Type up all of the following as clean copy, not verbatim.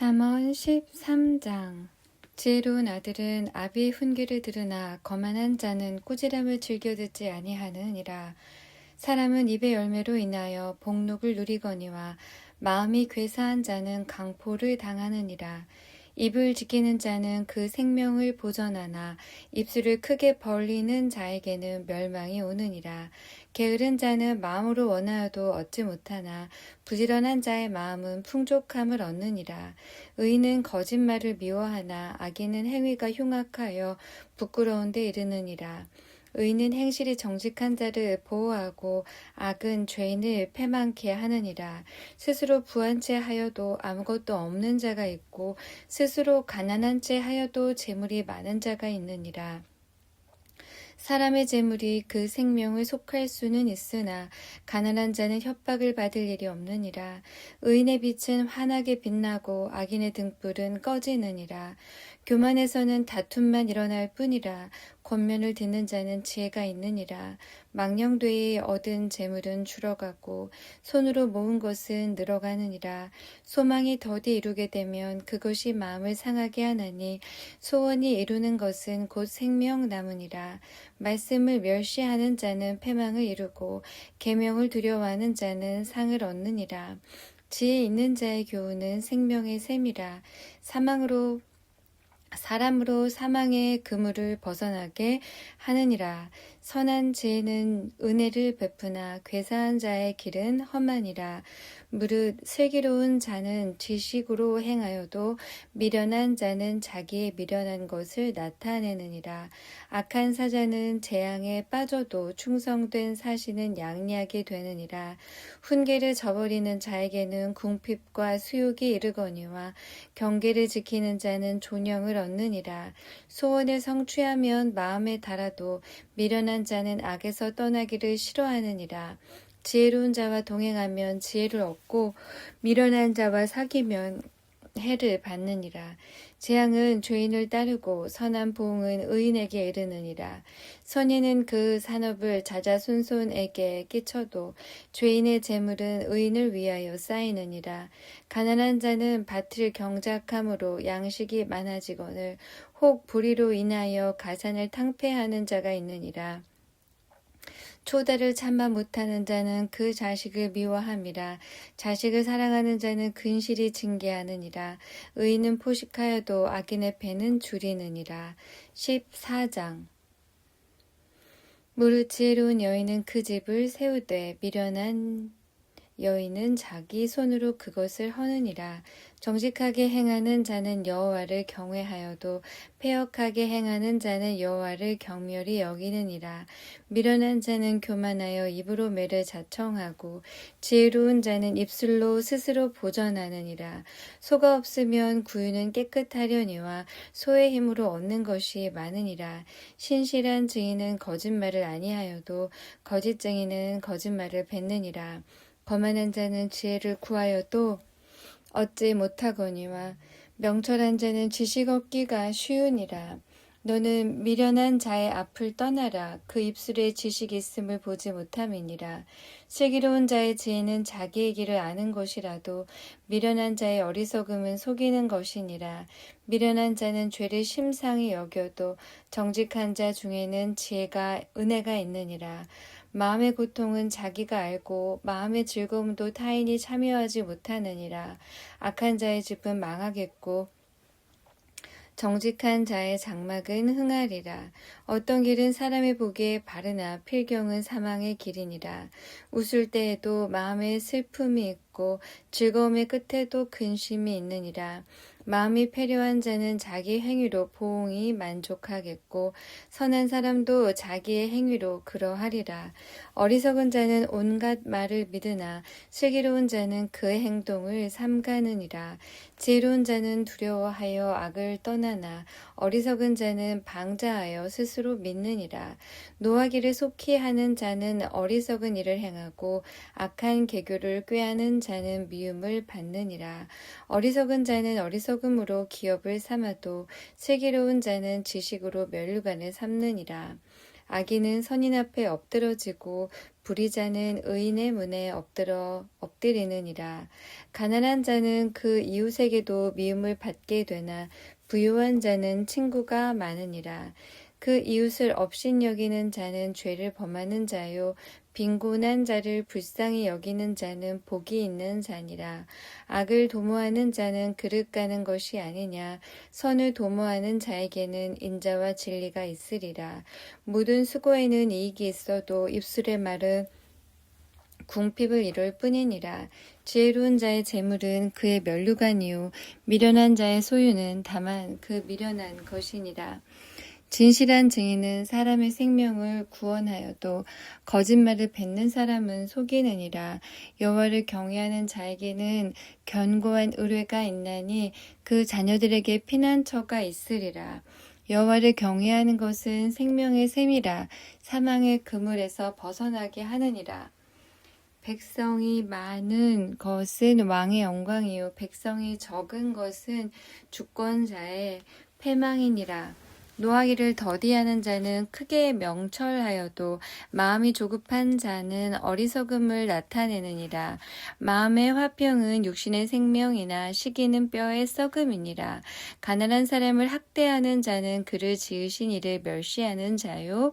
잠언 13장. 지혜로운 아들은 아비의 훈계를 들으나 거만한 자는 꾸지람을 즐겨 듣지 아니하느니라. 사람은 입의 열매로 인하여 복록을 누리거니와 마음이 괴사한 자는 강포를 당하느니라. 입을 지키는 자는 그 생명을 보전하나 입술을 크게 벌리는 자에게는 멸망이 오느니라. 게으른 자는 마음으로 원하여도 얻지 못하나 부지런한 자의 마음은 풍족함을 얻느니라. 의인은 거짓말을 미워하나 악인은 행위가 흉악하여 부끄러운 데 이르느니라. 의인은 행실이 정직한 자를 보호하고 악은 죄인을 패망케 하느니라. 스스로 부한 채 하여도 아무것도 없는 자가 있고 스스로 가난한 채 하여도 재물이 많은 자가 있느니라. 사람의 재물이 그 생명을 속할 수는 있으나 가난한 자는 협박을 받을 일이 없느니라. 의인의 빛은 환하게 빛나고 악인의 등불은 꺼지느니라. 교만에서는 다툼만 일어날 뿐이라. 권면을 듣는 자는 지혜가 있느니라. 망령되이 얻은 재물은 줄어가고 손으로 모은 것은 늘어가느니라. 소망이 더디 이루게 되면 그것이 마음을 상하게 하나니 소원이 이루는 것은 곧 생명 남으니라. 말씀을 멸시하는 자는 패망을 이루고 계명을 두려워하는 자는 상을 얻느니라. 지혜 있는 자의 교훈은 생명의 샘이라. 사람으로 사망의 그물을 벗어나게 하느니라. 선한 지혜는 은혜를 베푸나 괴사한 자의 길은 험하니라. 무릇 슬기로운 자는 지식으로 행하여도 미련한 자는 자기의 미련한 것을 나타내느니라. 악한 사자는 재앙에 빠져도 충성된 사시는 양리하게 되느니라. 훈계를 저버리는 자에게는 궁핍과 수욕이 이르거니와 경계를 지키는 자는 존영을 얻느니라. 소원을 성취하면 마음에 달아도 미련한 자는 악에서 떠나기를 싫어하느니라. 지혜로운 자와 동행하면 지혜를 얻고 미련한 자와 사귀면 해를 받느니라. 재앙은 죄인을 따르고 선한 보응은 의인에게 이르느니라. 선인은 그 산업을 자자손손에게 끼쳐도 죄인의 재물은 의인을 위하여 쌓이느니라. 가난한 자는 밭을 경작함으로 양식이 많아지거늘 혹 불의로 인하여 가산을 탕폐하는 자가 있느니라. 초다를 참아 못하는 자는 그 자식을 미워함이라. 자식을 사랑하는 자는 근실이 징계하느니라. 의인은 포식하여도 악인의 배는 줄이느니라. 14장. 무릇 지혜로운 여인은 그 집을 세우되 미련한 여인은 자기 손으로 그것을 허느니라. 정직하게 행하는 자는 여호와를 경외하여도 패역하게 행하는 자는 여호와를 경멸히 여기느니라. 미련한 자는 교만하여 입으로 매를 자청하고 지혜로운 자는 입술로 스스로 보전하느니라. 소가 없으면 구유는 깨끗하려니와 소의 힘으로 얻는 것이 많으니라. 신실한 증인은 거짓말을 아니하여도 거짓쟁이는 거짓말을 뱉느니라. 거만한 자는 지혜를 구하여도 얻지 못하거니와 명철한 자는 지식 얻기가 쉬우니라. 너는 미련한 자의 앞을 떠나라. 그 입술에 지식이 있음을 보지 못함이니라. 슬기로운 자의 지혜는 자기의 길을 아는 것이라도 미련한 자의 어리석음은 속이는 것이니라. 미련한 자는 죄를 심상히 여겨도 정직한 자 중에는 은혜가 있느니라. 마음의 고통은 자기가 알고 마음의 즐거움도 타인이 참여하지 못하느니라. 악한 자의 집은 망하겠고 정직한 자의 장막은 흥하리라. 어떤 길은 사람의 보기에 바르나 필경은 사망의 길이니라. 웃을 때에도 마음에 슬픔이 있고 즐거움의 끝에도 근심이 있느니라. 마음이 패려한 자는 자기 행위로 보응이 만족하겠고 선한 사람도 자기의 행위로 그러하리라. 어리석은 자는 온갖 말을 믿으나 슬기로운 자는 그의 행동을 삼가느니라. 지혜로운 자는 두려워하여 악을 떠나나 어리석은 자는 방자하여 스스로 믿느니라. 노하기를 속히 하는 자는 어리석은 일을 행하고 악한 계교를 꾀하는 자는 미움을 받느니라. 어리석은 자는 어리석음으로 기업을 삼아도 슬기로운 자는 지식으로 면류관을 삼느니라. 악인은 선인 앞에 엎드러지고 불의자는 의인의 문에 엎드리느니라. 가난한 자는 그 이웃에게도 미움을 받게 되나 부유한 자는 친구가 많으니라. 그 이웃을 업신여기는 자는 죄를 범하는 자요 빈곤한 자를 불쌍히 여기는 자는 복이 있는 자니라. 악을 도모하는 자는 그릇 가는 것이 아니냐. 선을 도모하는 자에게는 인자와 진리가 있으리라. 모든 수고에는 이익이 있어도 입술의 말은 궁핍을 이룰 뿐이니라. 지혜로운 자의 재물은 그의 면류관이요 미련한 자의 소유는 다만 그 미련한 것이니라. 진실한 증인은 사람의 생명을 구원하여도 거짓말을 뱉는 사람은 속이느니라. 여호와를 경외하는 자에게는 견고한 의뢰가 있나니 그 자녀들에게 피난처가 있으리라. 여호와를 경외하는 것은 생명의 샘이라. 사망의 그물에서 벗어나게 하느니라. 백성이 많은 것은 왕의 영광이요 백성이 적은 것은 주권자의 패망이니라. 노하기를 더디하는 자는 크게 명철하여도 마음이 조급한 자는 어리석음을 나타내느니라. 마음의 화평은 육신의 생명이나 시기는 뼈의 썩음이니라. 가난한 사람을 학대하는 자는 그를 지으신 이를 멸시하는 자요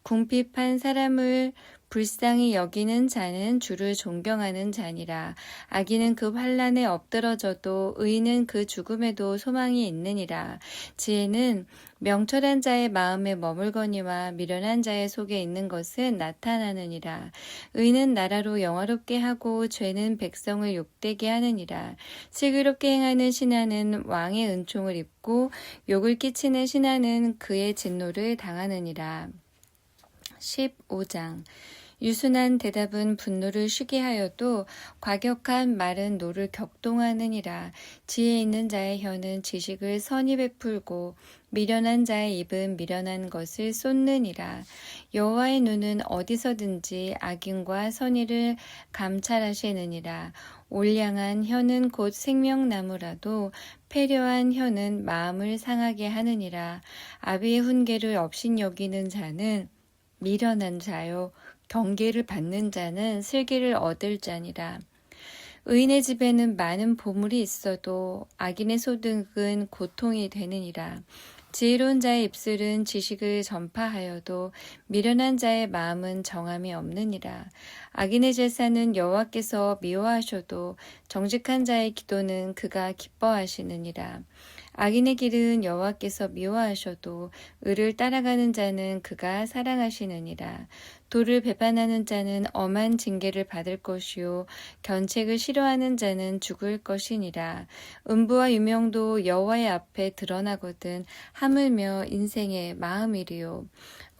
궁핍한 사람을 불쌍히 여기는 자는 주를 존경하는 자니라. 악인은 그 환난에 엎드러져도 의인은 그 죽음에도 소망이 있느니라. 지혜는 명철한 자의 마음에 머물거니와 미련한 자의 속에 있는 것은 나타나느니라. 의인은 나라로 영화롭게 하고 죄는 백성을 욕되게 하느니라. 슬기롭게 행하는 신하는 왕의 은총을 입고 욕을 끼치는 신하는 그의 진노를 당하느니라. 15장 유순한 대답은 분노를 쉬게 하여도 과격한 말은 노를 격동하느니라. 지혜 있는 자의 혀는 지식을 선히 베풀고 미련한 자의 입은 미련한 것을 쏟느니라. 여호와의 눈은 어디서든지 악인과 선의를 감찰하시느니라. 올량한 혀는 곧 생명나무라도 패려한 혀는 마음을 상하게 하느니라. 아비의 훈계를 업신여기는 자는 미련한 자요 경계를 받는 자는 슬기를 얻을 자니라. 의인의 집에는 많은 보물이 있어도 악인의 소득은 고통이 되느니라. 지혜로운 자의 입술은 지식을 전파하여도 미련한 자의 마음은 정함이 없느니라. 악인의 제사는 여호와께서 미워하셔도 정직한 자의 기도는 그가 기뻐하시느니라. 악인의 길은 여호와께서 미워하셔도 의를 따라가는 자는 그가 사랑하시느니라. 도를 배반하는 자는 엄한 징계를 받을 것이요 견책을 싫어하는 자는 죽을 것이니라. 음부와 유명도 여호와의 앞에 드러나거든 하물며 인생의 마음이리요.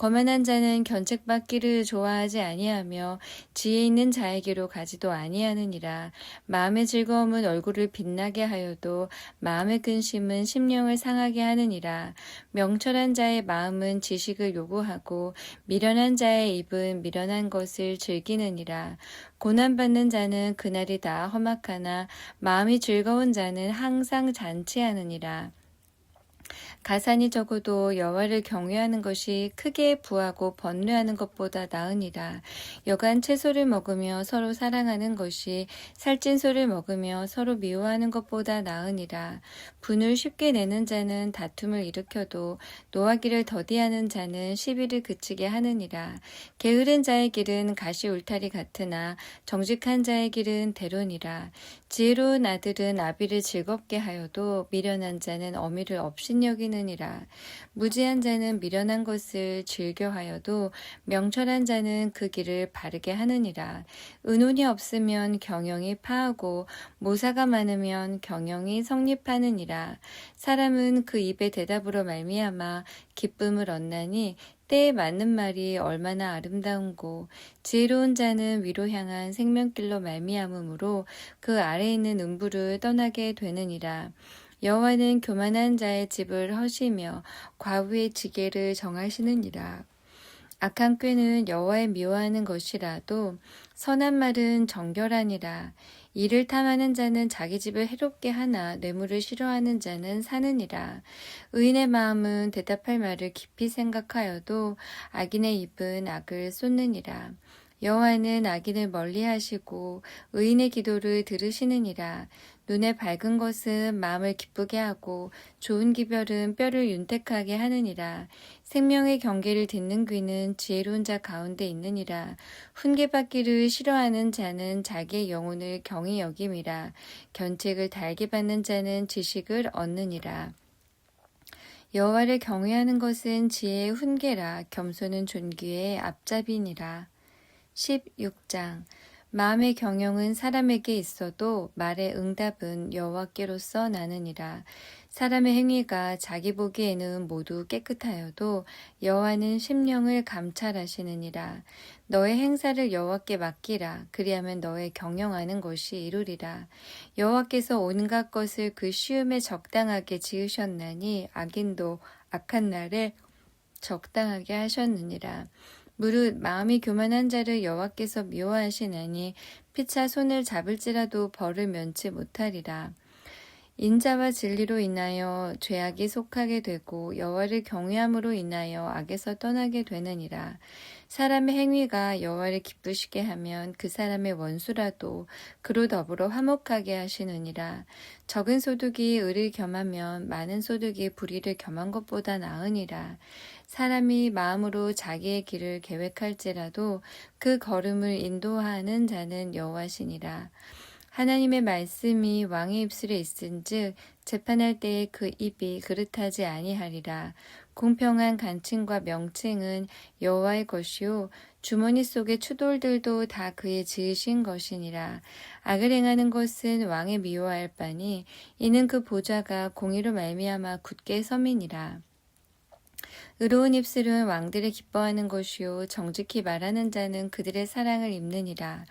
거만한 자는 견책받기를 좋아하지 아니하며 지혜 있는 자에게로 가지도 아니하느니라. 마음의 즐거움은 얼굴을 빛나게 하여도 마음의 근심은 심령을 상하게 하느니라. 명철한 자의 마음은 지식을 요구하고 미련한 자의 입은 미련한 것을 즐기느니라. 고난받는 자는 그날이 다 험악하나 마음이 즐거운 자는 항상 잔치하느니라. 가산이 적어도 여호와를 경외하는 것이 크게 부하고 번뇌하는 것보다 나으니라. 여간 채소를 먹으며 서로 사랑하는 것이 살찐 소를 먹으며 서로 미워하는 것보다 나으니라. 분을 쉽게 내는 자는 다툼을 일으켜도 노하기를 더디하는 자는 시비를 그치게 하느니라. 게으른 자의 길은 가시 울타리 같으나 정직한 자의 길은 대론이라. 지혜로운 아들은 아비를 즐겁게 하여도 미련한 자는 어미를 업신여기느니라. 무지한 자는 미련한 것을 즐겨하여도 명철한 자는 그 길을 바르게 하느니라. 의논이 없으면 경영이 파하고 모사가 많으면 경영이 성립하느니라. 사람은 그 입의 대답으로 말미암아 기쁨을 얻나니 때에 맞는 말이 얼마나 아름다운고 지혜로운 자는 위로 향한 생명길로 말미암으므로 그 아래에 있는 음부를 떠나게 되느니라. 여호와는 교만한 자의 집을 허시며 과부의 지게를 정하시느니라. 악한 꾀는 여호와의 미워하는 것이라도 선한 말은 정결하니라. 이를 탐하는 자는 자기 집을 해롭게 하나 뇌물을 싫어하는 자는 사느니라. 의인의 마음은 대답할 말을 깊이 생각하여도 악인의 입은 악을 쏟느니라. 여호와는 악인을 멀리하시고 의인의 기도를 들으시느니라. 눈에 밝은 것은 마음을 기쁘게 하고 좋은 기별은 뼈를 윤택하게 하느니라. 생명의 경계를 듣는 귀는 지혜로운 자 가운데 있느니라. 훈계받기를 싫어하는 자는 자기의 영혼을 경히 여김이라. 견책을 달게 받는 자는 지식을 얻느니라. 여호와를 경외하는 것은 지혜의 훈계라. 겸손은 존귀의 앞잡이니라. 16장. 마음의 경영은 사람에게 있어도 말의 응답은 여호와께로서 나느니라. 사람의 행위가 자기 보기에는 모두 깨끗하여도 여호와는 심령을 감찰하시느니라. 너의 행사를 여호와께 맡기라. 그리하면 너의 경영하는 것이 이루리라. 여호와께서 온갖 것을 그 시음에 적당하게 지으셨나니 악인도 악한 날에 적당하게 하셨느니라. 무릇 마음이 교만한 자를 여호와께서 미워하시나니 피차 손을 잡을지라도 벌을 면치 못하리라. 인자와 진리로 인하여 죄악이 속하게 되고 여호와를 경외함으로 인하여 악에서 떠나게 되느니라. 사람의 행위가 여호와를 기쁘시게 하면 그 사람의 원수라도 그로 더불어 화목하게 하시느니라. 적은 소득이 의를 겸하면 많은 소득이 불의를 겸한 것보다 나으니라. 사람이 마음으로 자기의 길을 계획할지라도 그 걸음을 인도하는 자는 여호와시니라. 하나님의 말씀이 왕의 입술에 있은즉 재판할 때에 그 입이 그릇하지 아니하리라. 공평한 간칭과 명칭은 여호와의 것이요 주머니 속의 추돌들도 다 그의 지으신 것이니라. 악을 행하는 것은 왕의 미워할 바니 이는 그 보좌가 공의로 말미암아 굳게 섬이니라. 의로운 입술은 왕들을 기뻐하는 것이요 정직히 말하는 자는 그들의 사랑을 입느니라.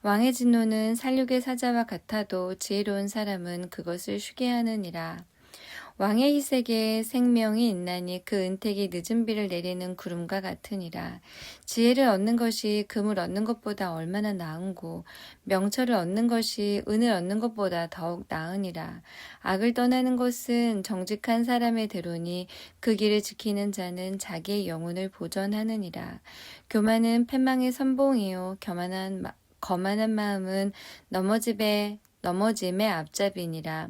왕의 진노는 살육의 사자와 같아도 지혜로운 사람은 그것을 쉬게 하느니라. 왕의 희색에 생명이 있나니 그 은택이 늦은 비를 내리는 구름과 같으니라. 지혜를 얻는 것이 금을 얻는 것보다 얼마나 나은고 명철을 얻는 것이 은을 얻는 것보다 더욱 나으니라. 악을 떠나는 것은 정직한 사람의 대로니 그 길을 지키는 자는 자기의 영혼을 보전하느니라. 교만은 패망의 선봉이요 거만한 마음은 넘어짐의 앞잡이니라.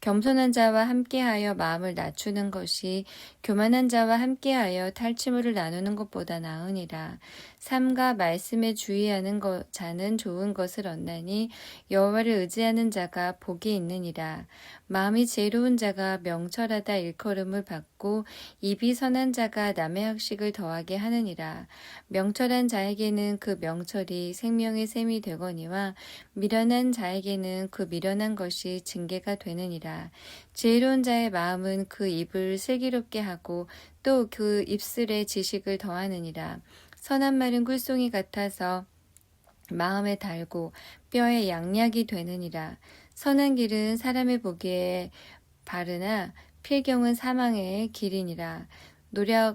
겸손한 자와 함께하여 마음을 낮추는 것이 교만한 자와 함께하여 탈취물을 나누는 것보다 나으니라. 삶과 말씀에 주의하는 자는 좋은 것을 얻나니 여호와를 의지하는 자가 복이 있느니라. 마음이 지혜로운 자가 명철하다 일컬음을 받고 입이 선한 자가 남의 학식을 더하게 하느니라. 명철한 자에게는 그 명철이 생명의 샘이 되거니와 미련한 자에게는 그 미련한 것이 징계가 되느니라. 지혜로운 자의 마음은 그 입을 슬기롭게 하고 또 그 입술에 지식을 더하느니라. 선한 말은 꿀송이 같아서 마음에 달고 뼈에 양약이 되느니라. 선한 길은 사람의 보기에 바르나 필경은 사망의 길이니라.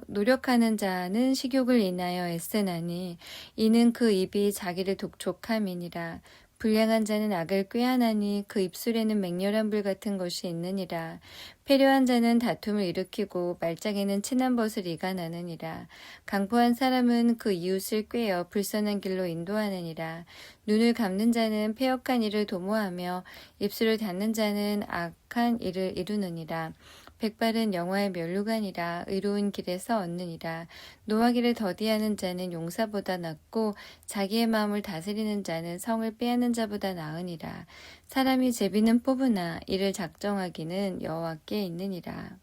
노력하는 자는 식욕을 인하여 애쓰나니 이는 그 입이 자기를 독촉함이니라. 불량한 자는 악을 꾀하나니 그 입술에는 맹렬한 불 같은 것이 있느니라. 패려한 자는 다툼을 일으키고 말짝에는 친한 벗을 이간하느니라. 강포한 사람은 그 이웃을 꾀어 불선한 길로 인도하느니라. 눈을 감는 자는 패역한 일을 도모하며 입술을 닫는 자는 악한 일을 이루느니라. 백발은 영화의 면류관이라 의로운 길에서 얻느니라. 노하기를 더디하는 자는 용사보다 낫고 자기의 마음을 다스리는 자는 성을 빼앗는 자보다 나으니라. 사람이 제비는 뽑으나 이를 작정하기는 여호와께 있느니라.